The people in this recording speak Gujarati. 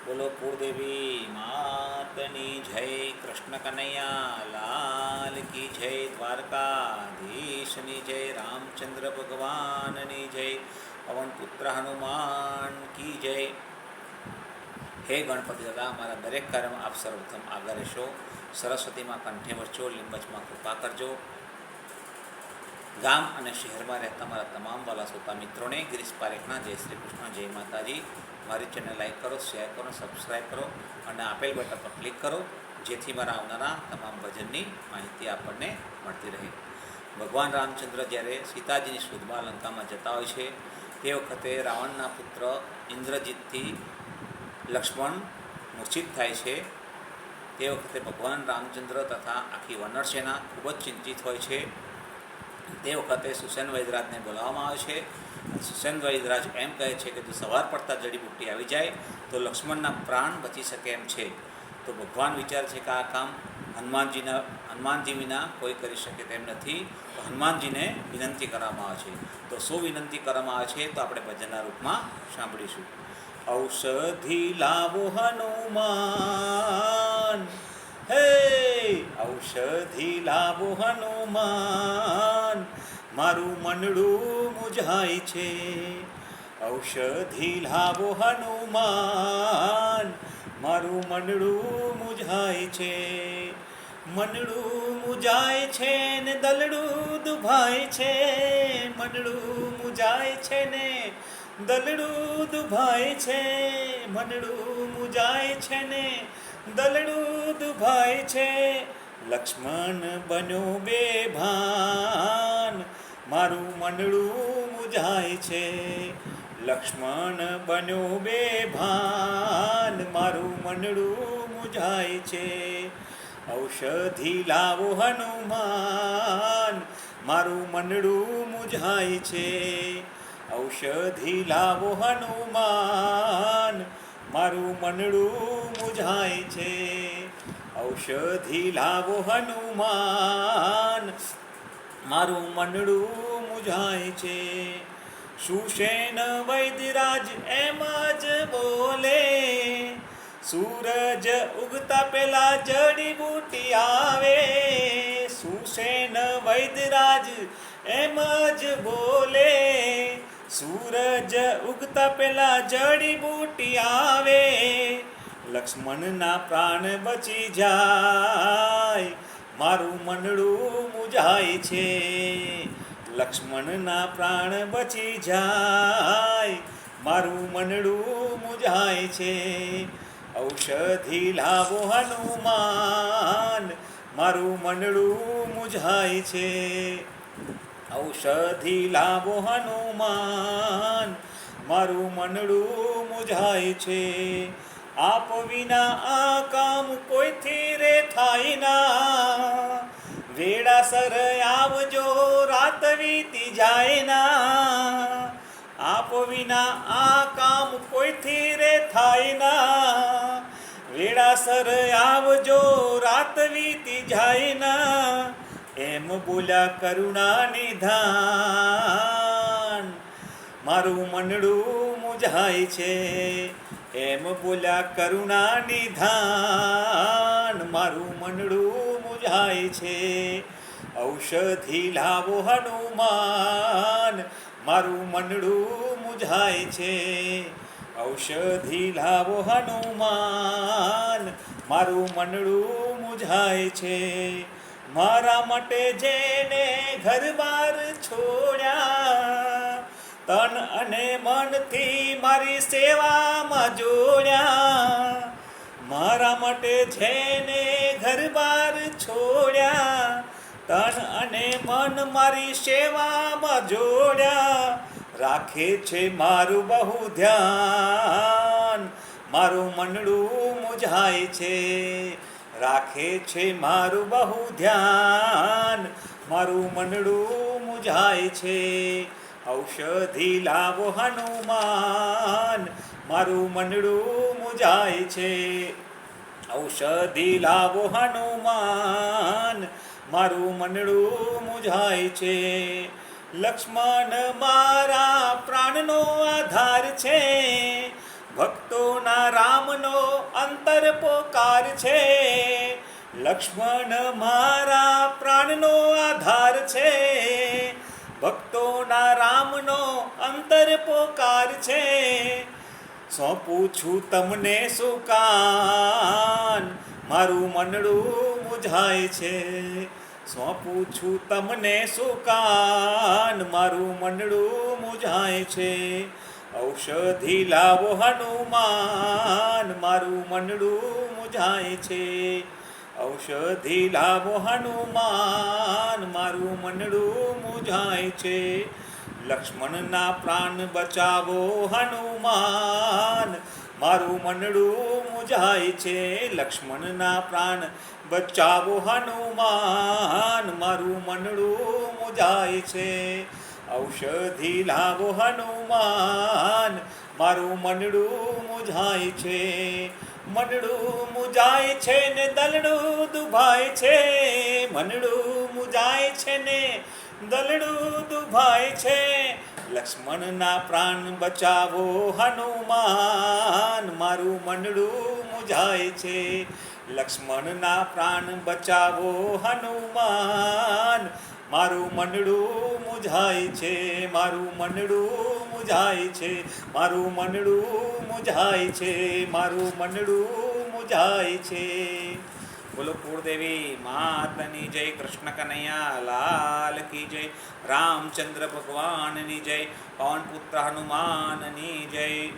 બોલો કુળદેવી માતની જય, કૃષ્ણ કનૈયા લાલ કી જય, દ્વારકાધીશની જય, રામચંદ્ર ભગવાનની જય, પવનપુત્ર હનુમાન કી જય. હે ગણપતિ દાદા, અમારા દરેક કાર્યમાં આપ સર્વપ્રથમ આગળ રહેશો. સરસ્વતીમાં કંઠે વરચો, લીંબચમાં કૃપા કરજો. ગામ અને શહેરમાં રહેતા મારા તમામ વાલા શ્રોતા મિત્રોને ગિરીશ પારેખના જય શ્રી કૃષ્ણ, જય માતાજી. મારી ચેનલ લાઈક કરો, શેર કરો, સબસ્ક્રાઈબ કરો અને આપેલ બટન પર ક્લિક કરો, જેથી મારા આવનારા તમામ ભજનની માહિતી આપણને મળતી રહે. ભગવાન રામચંદ્ર જ્યારે સીતાજીની શોધમાં લંકામાં જતા હોય છે, તે વખતે રાવણના પુત્ર ઇન્દ્રજીતથી લક્ષ્મણ મૂર્છિત થાય છે. તે વખતે ભગવાન રામચંદ્ર તથા આખી વાનરસેના ખૂબ જ ચિંતિત હોય છે. તે વખતે સુસેન વૈદરાજને બોલાવવામાં આવે છે. સુસેન વૈદરાજ એમ કહે છે કે જો સવાર પડતા જડીબુટ્ટી આવી જાય તો લક્ષ્મણના પ્રાણ બચી શકે એમ છે. તો ભગવાન વિચારે છે કે આ કામ હનુમાનજી વિના કોઈ કરી શકે તેમ નથી. તો હનુમાનજીને વિનંતી કરવામાં આવે છે. તો શું વિનંતી કરવામાં આવે છે તો આપણે ભજનના રૂપમાં સાંભળીશું. ઔષધિ લાવો હનુમાન, હે ઔષધિ લાવો હનુમાન, મારું મનડું મુંઝાય છે. ઔષધિ લાવો હનુમાન, મારું મનડું મુંઝાય છે. મનડું મુંઝાય છે ને દલડું દુભાય છે. મનડું મુંઝાય છે ને દલડું દુભાય છે. મનડું મુંઝાય છે ને દલડું દુભાય છે. લક્ષ્મણ બન્યો બેભાન, મારું મનડું મુંઝાય છે. લક્ષ્મણ બન્યો બેભાન, મારું મનડું મુંઝાય છે. ઔષધિ લાવો હનુમાન, મારું મનડું મુંઝાય છે. ઔષધિ લાવો હનુમાન, મારું મનડું મુંઝાય છે. ઔષધિ લાવો હનુમાન, મારું મનડું મુંઝાય છે. સુસેન વૈદરાજ એમ જ બોલે, સૂરજ ઉગતા પહેલા જડીબુટ્ટી આવે. સુસેન વૈદરાજ એમ જ બોલે, સૂરજ ઉગતા પહેલા જડીબુટ્ટી આવે. લક્ષ્મણના પ્રાણ બચી જાય, મારું મનડું મુંઝાય છે. લક્ષ્મણના પ્રાણ બચી જાય, મારું મનડું મુંઝાય છે. ઔષધિ લાવો હનુમાન, મારું મનડું મુંઝાય છે. ઔષધિ લાવો હનુમાન, મારું મનડું મુંઝાય છે. આપ વિના આ કામ કોઈથી રે થાય ના. વેળાસર આવજો, રાત વીતી જાય ના. આપ વિના આ કામ કોઈથી રે થાય ના. વેળાસર આવજો, રાત વીતી જાય ના. એમ બોલ્યા કરુણા નિધાન, મારું મનડું મુંઝાય છે. એમ બોલ્યા કરુણા નિધાન, મારું મનડું મુંઝાય છે. ઔષધિ લાવો હનુમાન, મારું મનડું મુંઝાય છે. ઔષધિ લાવો હનુમાન, મારું મનડું મુંઝાય છે. મારા માટે જેને ઘર-બાર છોડ્યા, તન અને મનથી મારી સેવામાં જોડ્યા. મારા માટે જેને ઘર-બાર છોડ્યા, તન અને મન મારી સેવામાં જોડ્યા. રાખે છે મારું બહુ ધ્યાન, મારું મનડું મુંઝાય છે. રાખે છે મારું બહુ ધ્યાન, મારું મનડું મુંઝાય છે. ઔષધિ લાવો હનુમાન, મારું મનડું મુંઝાય છે. ઔષધિ લાવો હનુમાન, મારું મનડું મુંઝાય છે. લક્ષ્મણ મારા પ્રાણનો આધાર છે. ભક્ત ભક્તોના રામનો અંતર પોકાર છે, લક્ષ્મણ મારા પ્રાણનો આધાર છે. ભક્તોના રામનો અંતર પોકાર છે, સોંપું છું તમને સુકાન, મારું મનડું મૂંઝાય છે. સોંપું છું તમને સુકાન, મારું મનડું મૂંઝાય છે. ઔષધિ લાવો હનુમાન, મારું મનડું મૂંઝાય છે. ઔષધિ લાવો હનુમાન, મારું મનડું મૂંઝાય છે. લક્ષ્મણના પ્રાણ બચાવો હનુમાન, મારું મનડું મૂંઝાય છે. લક્ષ્મણના પ્રાણ બચાવો હનુમાન, મારું મનડું મૂંઝાય છે. ઔષધિ લાવો હનુમાન, મારું મનડું મૂંઝાય છે. મનડું મૂંઝાય છે ને દલડું દુભાય છે, મનડું મૂંઝાય છે ને દલડું દુભાય છે. લક્ષ્મણના પ્રાણ બચાવો હનુમાન, મારું મનડું મૂંઝાય છે. લક્ષ્મણના પ્રાણ બચાવો હનુમાન, મારું મનડું મૂંઝાય છે. મારું મનડું મૂંઝાય છે, મારું મનડું મૂંઝાય છે, મારું મનડું મૂંઝાય છે. બોલો કુળદેવી માતની જય. કૃષ્ણ કનૈયા લાલ કી જય. રામચંદ્ર ભગવાનની જય. પવન પુત્ર હનુમાનની જય.